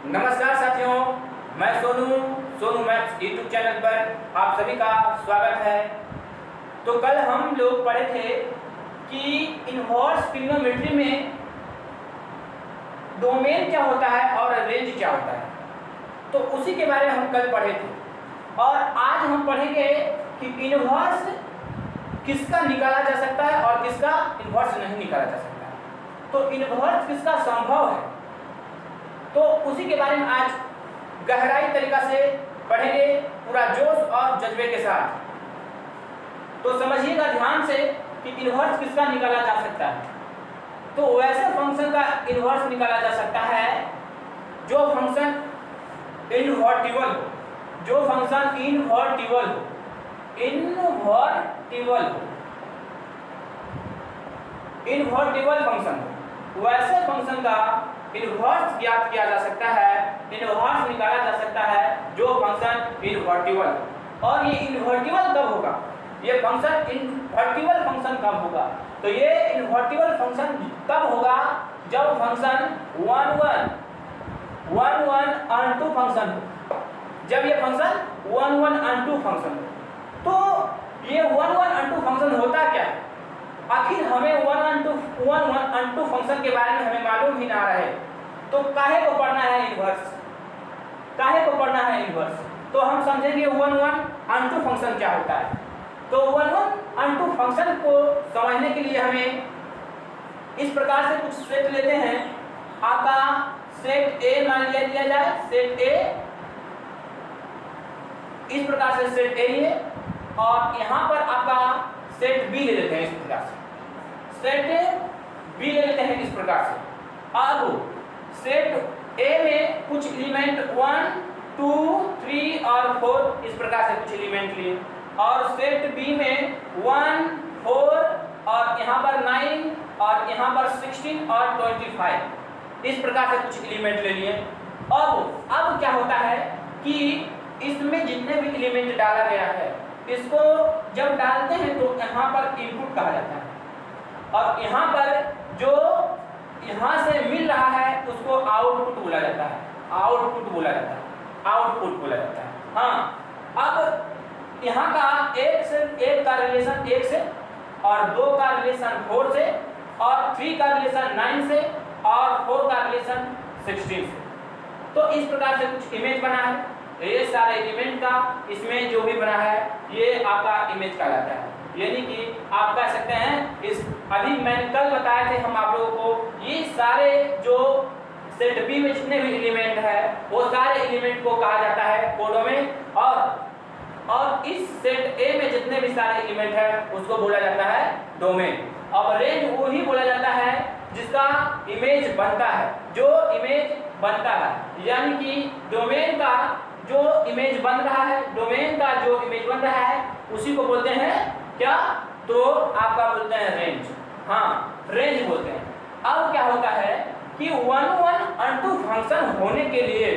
नमस्कार साथियों, मैं सोनू मैथ्स यूट्यूब चैनल पर आप सभी का स्वागत है। तो कल हम लोग पढ़े थे कि इन्वर्स ट्रिग्नोमेट्री में डोमेन क्या होता है और रेंज क्या होता है, तो उसी के बारे में हम कल पढ़े थे। और आज हम पढ़ेंगे कि इन्वर्स किसका निकाला जा सकता है और किसका इन्वर्स नहीं निकाला जा सकता है। तो इन्वर्स किसका संभव है, तो उसी के बारे में आज गहराई तरीका से पढ़ेंगे, पूरा जोश और जज्बे के साथ। तो समझिएगा ध्यान से कि इन्वर्स किसका निकाला जा सकता है। तो वैसे फंक्शन का इन्वर्स निकाला जा सकता है जो फंक्शन इनवर्टिबल हो, जो फंक्शन इनवर्टिबल हो, इनवर्टिबल फंक्शन हो, वैसे फंक्शन का इन्वर्स ज्ञात किया जा सकता है, इन्वर्स निकाला जा सकता है जो फंक्शन इनवर्टिबल। और ये इनवर्टिबल कब होगा, ये फंक्शन इनवर्टिबल फंक्शन कब होगा, तो ये इनवर्टिबल फंक्शन कब होगा जब फंक्शन 1 1 ऑन 2 फंक्शन हो, जब ये फंक्शन 1 1 ऑन 2 फंक्शन हो। तो ये 1 1 ऑन 2 फंक्शन होता क्या है, आखिर हमें 1 1 ऑन 2 फंक्शन के बारे में हमें मालूम ही ना रहे तो काहे को पढ़ना है इन्वर्स, काहे को पढ़ना है इन्वर्स। तो हम समझेंगे 1 1 ऑन 2 फंक्शन क्या होता है। तो 1 1 ऑन 2 फंक्शन को समझने के लिए हमें इस प्रकार से कुछ सेट लेते हैं। आपका सेट ए मान लिया जाए, सेट ए, इस प्रकार से सेट ए है, और यहाँ पर आपका सेट बी ले लेते हैं, इस प्रकार से सेट बी ले लेते हैं इस प्रकार से। अब सेट ए में कुछ एलिमेंट 1 2 3 और 4 इस प्रकार से कुछ एलिमेंट लिए, और सेट बी में 1 4 और यहाँ पर 9 और यहाँ पर 16 और 25 इस प्रकार से कुछ एलिमेंट ले लिए। अब क्या होता है कि इसमें जितने भी एलिमेंट डाला गया है, इसको जब डालते हैं तो यहाँ पर इनपुट कहा जाता है, और यहाँ पर जो यहाँ से मिल रहा है उसको आउटपुट बोला जाता है, आउटपुट बोला जाता है, आउटपुट बोला जाता है। हाँ, अब यहाँ का एक का रिलेशन 1 से, और 2 का रिलेशन 4 से, और 3 का रिलेशन 9 से, और 4 का रिलेशन 16 से। तो इस प्रकार से कुछ इमेज बना है, ये सारे एलिमेंट का इसमें जो भी बना है ये आपका इमेज कहलाता है। यानी कि आप कह सकते हैं, इस अभी मैंने कल बताए थे हम आप लोगों को, ये सारे जो सेट बी में जितने भी एलिमेंट है वो सारे एलिमेंट को कहा जाता है कोडोमेन, और इस सेट ए में जितने भी सारे एलिमेंट है उसको बोला जाता है डोमेन। अब रेंज वही बोला जाता है जिसका इमेज बनता है, जो इमेज बनता है, यानी कि डोमेन का जो इमेज बन रहा है, डोमेन का जो इमेज बन रहा है उसी को बोलते हैं क्या, तो आपका बोलते हैं रेंज। हाँ, रेंज बोलते हैं। अब क्या होता है कि 1 1 ऑन 2 फंक्शन होने के लिए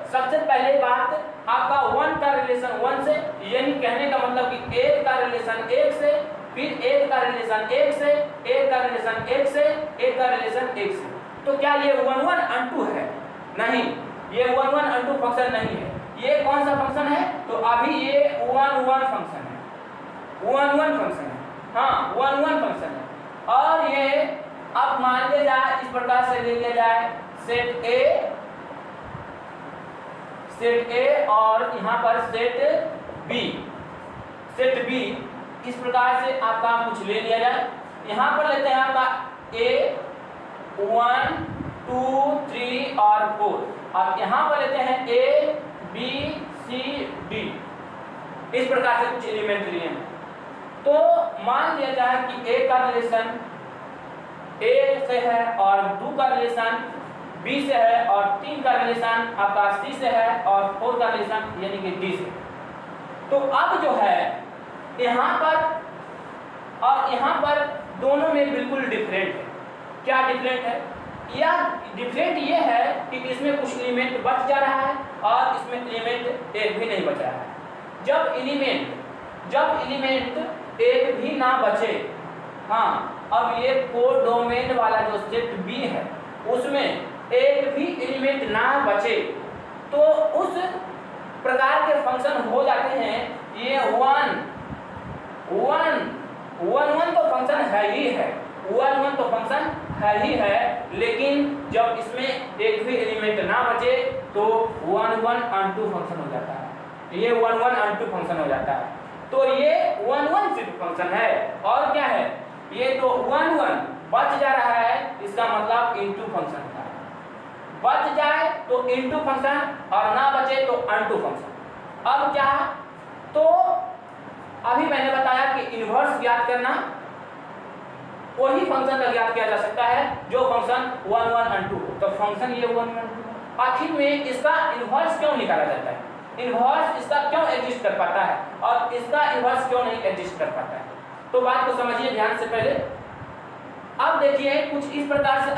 सबसे पहले बात आपका 1 का रिलेशन 1 से, यानी कहने का मतलब कि 1 का रिलेशन 1 से, फिर 1 का रिलेशन 1 से, 1 का रिलेशन 1 से, 1 का रिलेशन 1 से। तो क्या ये 1 1 ऑन 2 है? नहीं, ये 1 1 ऑन 2 फंक्शन नहीं है। ये कौन सा फंक्शन है, तो अभी ये 1 1 फंक्शन है, 1 1 फंक्शन है। हाँ, 1 1 फंक्शन है। और ये अब मान लिया जाए, इस प्रकार से ले लिया जाए सेट ए और यहाँ पर सेट बी इस प्रकार से आपका कुछ ले लिया जाए। यहाँ पर लेते हैं आपका ए 1 2 3 और 4, अब यहाँ पर लेते हैं ए बी सी डी, इस प्रकार से कुछ एलिमेंट लिए हैं। तो मान लिया जाए कि ए का रिलेशन ए से है, और 2 का रिलेशन बी से है, और 3 का रिलेशन आपका सी से है, और 4 का रिलेशन यानी कि डी से। तो अब जो है यहाँ पर और यहाँ पर दोनों में बिल्कुल डिफरेंट है। क्या डिफरेंट है? या डिफरेंट ये है कि इसमें कुछ एलिमेंट बच जा रहा है और इसमें एलिमेंट एक भी नहीं बच रहा है। जब एलिमेंट एक भी ना बचे, हाँ, अब ये कोडोमेन वाला जो सेट बी है उसमें एक भी एलिमेंट ना बचे तो उस प्रकार के फंक्शन हो जाते हैं। ये वन तो फंक्शन है ही है, वन तो फंक्शन है ही है, लेकिन जब इसमें एक भी एलिमेंट ना बचे तो 1 1 अनटू फंक्शन हो जाता है। ये 1 1 अनटू फंक्शन हो जाता है। तो ये 1 1 सिर्फ फंक्शन है और क्या है, ये तो 1 1 बच जा रहा है, इसका मतलब इनटू फंक्शन होता है। बच जाए तो इनटू फंक्शन और ना बचे तो अनटू फंक्शन। अब क्या, तो अभी मैंने बताया कि इन्वर्स ज्ञात करना वही फंक्शन का ज्ञात किया जा सकता है जो फंक्शन 1 1 अनटू हो। तो फंक्शन ये 1 1 2 आखिर में इसका इन्वर्स क्यों निकाला जाता है, इन्वर्स इसका क्यों एग्जिस्ट कर पाता है और इसका इन्वर्स क्यों नहीं एग्जिस्ट कर पाता है। तो बात को समझिए ध्यान से पहले। अब देखिए कुछ इस प्रकार से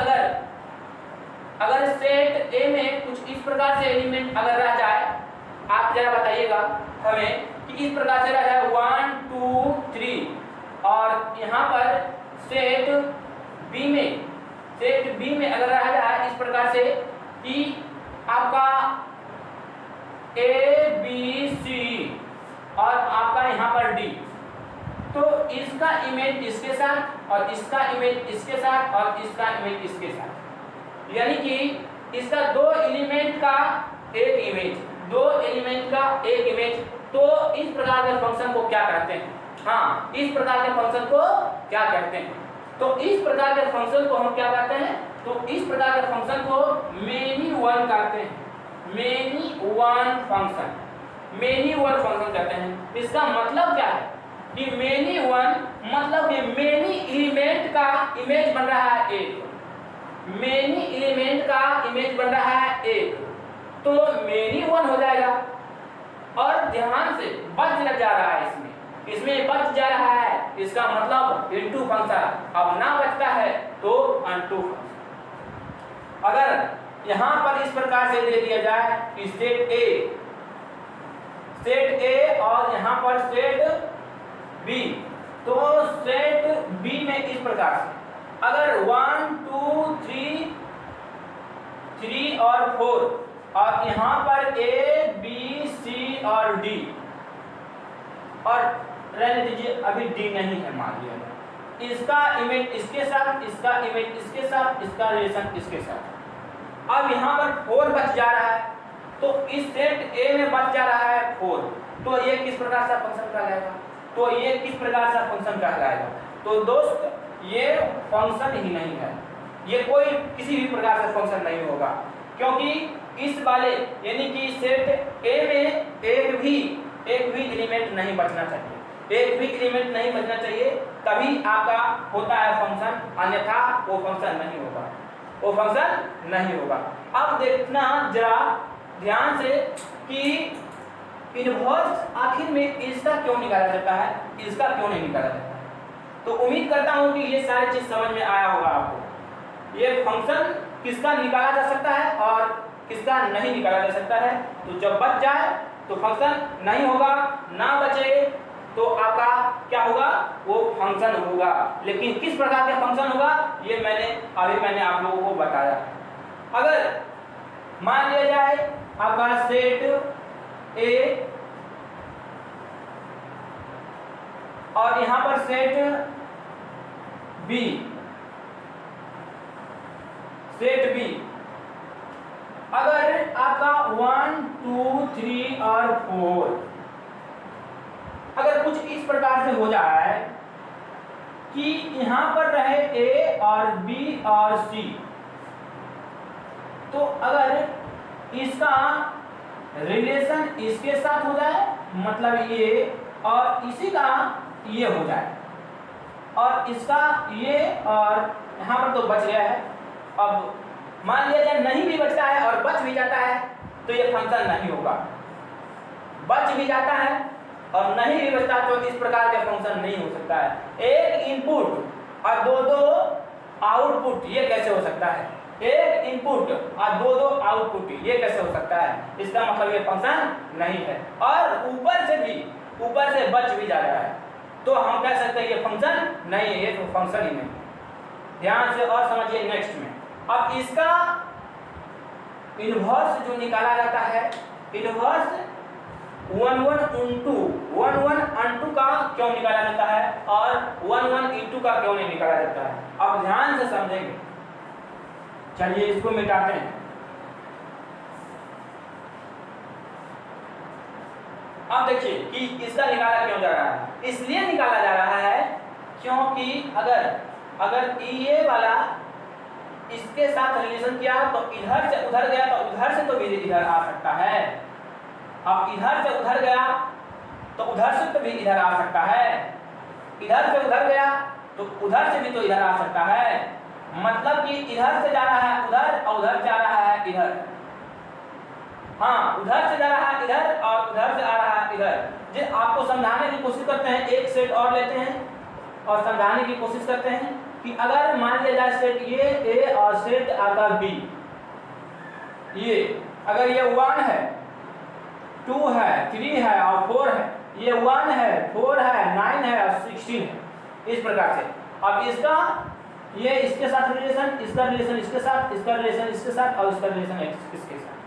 अगर सेट ए में कुछ इस प्रकार से एलिमेंट अगर रह जाए, आप जरा बताइएगा हमें कि इस प्रकार से रह जाए 1 2 3 और यहाँ पर सेट बी में अगर रह जाए इस प्रकार से कि आपका ए बी सी और आपका यहाँ पर डी, तो इसका इमेज इसके साथ और इसका इमेज इसके साथ और इसका इमेज इसके साथ, यानी कि इसका दो एलिमेंट का एक इमेज, दो एलिमेंट का एक इमेज। तो इस प्रकार के फंक्शन को क्या कहते हैं, हाँ इस प्रकार के फंक्शन को क्या कहते हैं, तो इस प्रकार के फंक्शन को हम क्या कहते हैं, तो इस प्रकार के फंक्शन को मेनी वन कहते हैं, मेनी वन फंक्शन कहते हैं। इसका मतलब क्या है कि मेनी वन मतलब कि मेनी एलिमेंट का इमेज बन रहा है एक, मेनी एलिमेंट का इमेज बन रहा है एक, तो मेनी वन हो जाएगा। और ध्यान से बच लग जा रहा है, इसमें बच जा रहा है, इसका मतलब इनटू फंक्शन। अब ना बचता है तो अनटू फंक्शन। अगर यहां पर इस प्रकार से दे दिया जाए कि सेट ए और यहां पर सेट बी, तो सेट बी में इस प्रकार से अगर 1 2 3 और 4 और यहाँ पर ए बी सी और डी, और रहने दीजिए अभी डी नहीं है मान लिया, इसका इमेज इसके साथ, इसका इमेज इसके साथ, इसका रिलेशन इसके साथ। अब यहाँ पर 4 बच जा रहा है, तो इस सेट ए में बच जा रहा है 4, तो ये किस प्रकार से फंक्शन कहलाएगा, तो ये किस प्रकार से फंक्शन कहलाएगा। तो दोस्त ये फंक्शन ही नहीं है, ये कोई किसी भी प्रकार से फंक्शन नहीं होगा, क्योंकि इस वाले यानी कि सेट ए में एक भी एलिमेंट नहीं बचना चाहिए, एक भी एलिमेंट नहीं बचना चाहिए, तभी आपका होता है फंक्शन, अन्यथा वो फंक्शन नहीं होगा, वो फंक्शन नहीं होगा। अब देखना जरा ध्यान से कि इन्वर्स आखिर में इसका क्यों निकाला जाता है, इसका क्यों नहीं निकाला जाता है। तो उम्मीद करता हूं कि ये सारी चीज समझ में आया होगा आपको। ये फंक्शन किसका निकाला जा सकता है और किसका नहीं निकाला जा सकता है। तो जब बच जाए तो फंक्शन नहीं होगा, ना बचे तो आपका क्या होगा, वो फंक्शन होगा। लेकिन किस प्रकार का फंक्शन होगा ये मैंने आप लोगों को बताया। अगर मान लिया जाए आपका सेट ए और यहां पर सेट बी, अगर आपका 1 2 3 और 4 अगर कुछ इस प्रकार से हो जाए कि यहां पर रहे ए और बी और सी, तो अगर इसका रिलेशन इसके साथ हो जाए, मतलब ये और इसी का ये हो जाए, और इसका ये और यहाँ पर तो बच गया है। अब मान लिया जाए नहीं भी बचता है और बच भी जाता है तो ये फंक्शन नहीं होगा। बच भी जाता है और नहीं भी बचता तो इस प्रकार का फंक्शन नहीं हो सकता है। एक इनपुट और दो आउटपुट ये कैसे हो सकता है, एक इनपुट और दो आउटपुट ये कैसे हो सकता है, इसका मतलब ये फंक्शन नहीं है। और ऊपर से बच भी जा रहा है तो हम कह सकते हैं ये फंक्शन नहीं है, ये तो फंक्शन ही नहीं। ध्यान से और समझिए नेक्स्ट में। अब इसका इनवर्स जो निकाला जाता है, इनवर्स 11 into का क्यों निकाला जाता है और 11 into का क्यों नहीं निकाला जाता है, अब ध्यान से समझेंगे। चलिए इसको मिटाते हैं। अब देखिए कि इसका निकाला क्यों जा रहा है, इसलिए निकाला जा रहा है क्योंकि अगर ये वाला इसके साथ रिलेशन किया तो इधर से उधर गया तो उधर से तो भी इधर आ सकता है, अब इधर से उधर गया तो उधर से तो भी इधर आ सकता है, इधर से उधर गया तो उधर से भी तो इधर आ सकता है, मतलब कि इधर से जा रहा है उधर और उधर जा रहा है इधर। हाँ, उधर से जा रहा है इधर और उधर से आ रहा है इधर। जो आपको समझाने की कोशिश करते हैं, एक सेट और लेते हैं और समझाने की कोशिश करते हैं कि अगर मान लिया जाए सेट ये ए और सेट आता बी, ये अगर ये 1 है 2 है 3 है और 4 है, ये 1 है 4 है 9 है और 16 है, इस प्रकार से। अब इसका ये इसके साथ रिलेशन, इसका रिलेशन इसके साथ, इसका रिलेशन इसके साथ और इसका रिलेशन इसके साथ।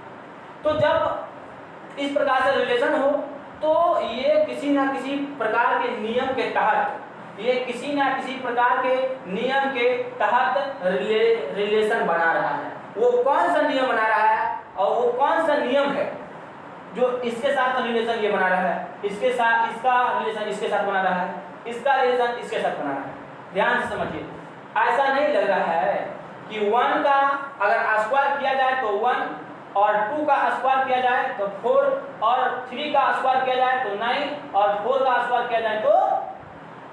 तो जब इस प्रकार से रिलेशन हो तो ये किसी ना किसी प्रकार के नियम के तहत, ये किसी ना किसी प्रकार के नियम के तहत रिलेशन बना रहा है। वो कौन सा नियम बना रहा है और वो कौन सा नियम है जो इसके साथ रिलेशन ये बना रहा है, इसके साथ इसका रिलेशन इसके साथ बना रहा है, इसका रिलेशन इसके साथ बना रहा है। ध्यान से समझिए, ऐसा नहीं लग रहा है कि 1 का अगर स्क्वायर किया जाए तो 1 और 2 का स्क्वायर किया जाए तो 4 और 3 का स्क्वायर किया जाए तो 9 और 4 का स्क्वायर किया जाए तो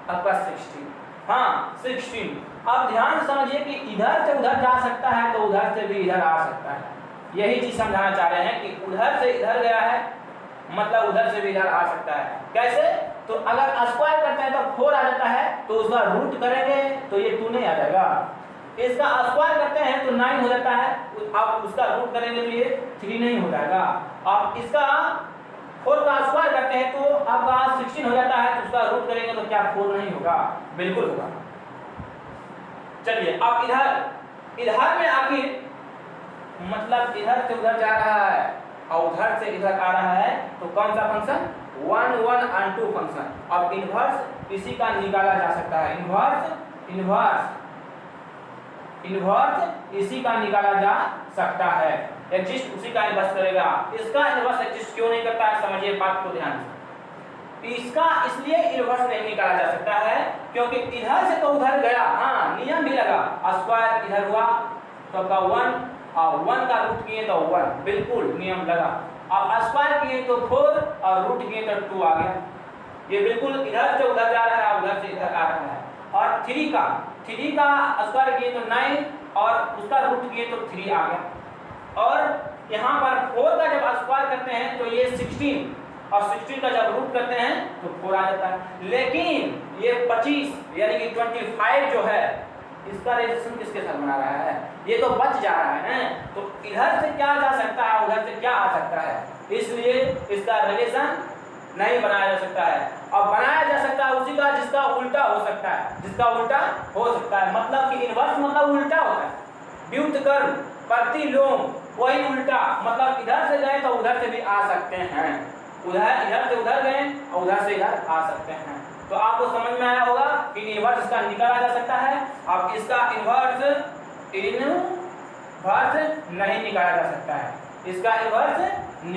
आपका 16। हाँ 16। अब ध्यान समझिए कि इधर से उधर जा सकता है तो उधर से भी इधर आ सकता है। यही चीज समझाना चाह रहे हैं कि उधर से इधर गया है मतलब उधर से भी इधर आ सकता है। कैसे? तो अगर स्क्वायर करते हैं तो 4 आ जाता है, तो उसका रूट करेंगे तो ये 2 नहीं आ जाएगा। इसका स्क्वायर करते हैं तो 9 हो जाता है, अब उसका रूट करेंगे तो ये 3 नहीं हो जाएगा। अब इसका 4 का स्क्वायर करते हैं तो आपका 16 हो जाता है, तो उसका रूट करेंगे तो क्या 4 नहीं होगा? बिल्कुल होगा। चलिए अब इधर में आखिर मतलब इधर से उधर जा रहा है और उधर से इधर आ रहा है, तो कौन सा फंक्शन? 1 1 and 2 function. अब इन्वर्स इसी का निकाला जा सकता है, इन्वर्स इसी का निकाला जा सकता है। एग्जिस्ट उसी का इन्वर्स करेगा। इसका इन्वर्स एग्जिस्ट क्यों नहीं करता है, समझिए बात को ध्यान से। इसका इसलिए इन्वर्स नहीं निकाला जा सकता है क्योंकि इधर से तो उधर गया, हाँ नियम भी लगा, स्क्वायर इधर हुआ तो आपका 1 और 1 का रूट किए तो 1, बिल्कुल नियम लगा। अब स्क्वायर किए तो 4 और रूट किए तो 2 आ गया। ये बिल्कुल इधर से उधर जा रहा है, उधर से इधर आ रहा है। और 3 का स्क्वायर किए तो 9 और उसका रूट किए तो 3 आ गया। और यहाँ पर 4 का जब स्क्वायर करते हैं तो ये 16 और 16 का जब रूट करते हैं तो 4 आ जाता है। लेकिन ये 25 यानी कि 25 जो है इसका रिलेशन किसके साथ बना रहा है? ये तो बच जा रहा है ना, तो इधर से क्या जा सकता है उधर से क्या आ सकता है, इसलिए इसका रिलेशन नहीं बनाया जा सकता है। अब बनाया जा सकता है उसी का जिसका उल्टा हो सकता है, जिसका उल्टा हो सकता है। मतलब कि इन्वर्स मतलब उल्टा होता है, व्युत्क्रम प्रतिलोम वही उल्टा, मतलब इधर से गए तो उधर से भी आ सकते हैं, इधर से उधर गए और उधर से इधर आ सकते हैं। तो आपको समझ में आया होगा कि इन्वर्स इसका निकाला जा सकता है। अब इसका इन्वर्स नहीं निकाला जा सकता है, इसका इन्वर्स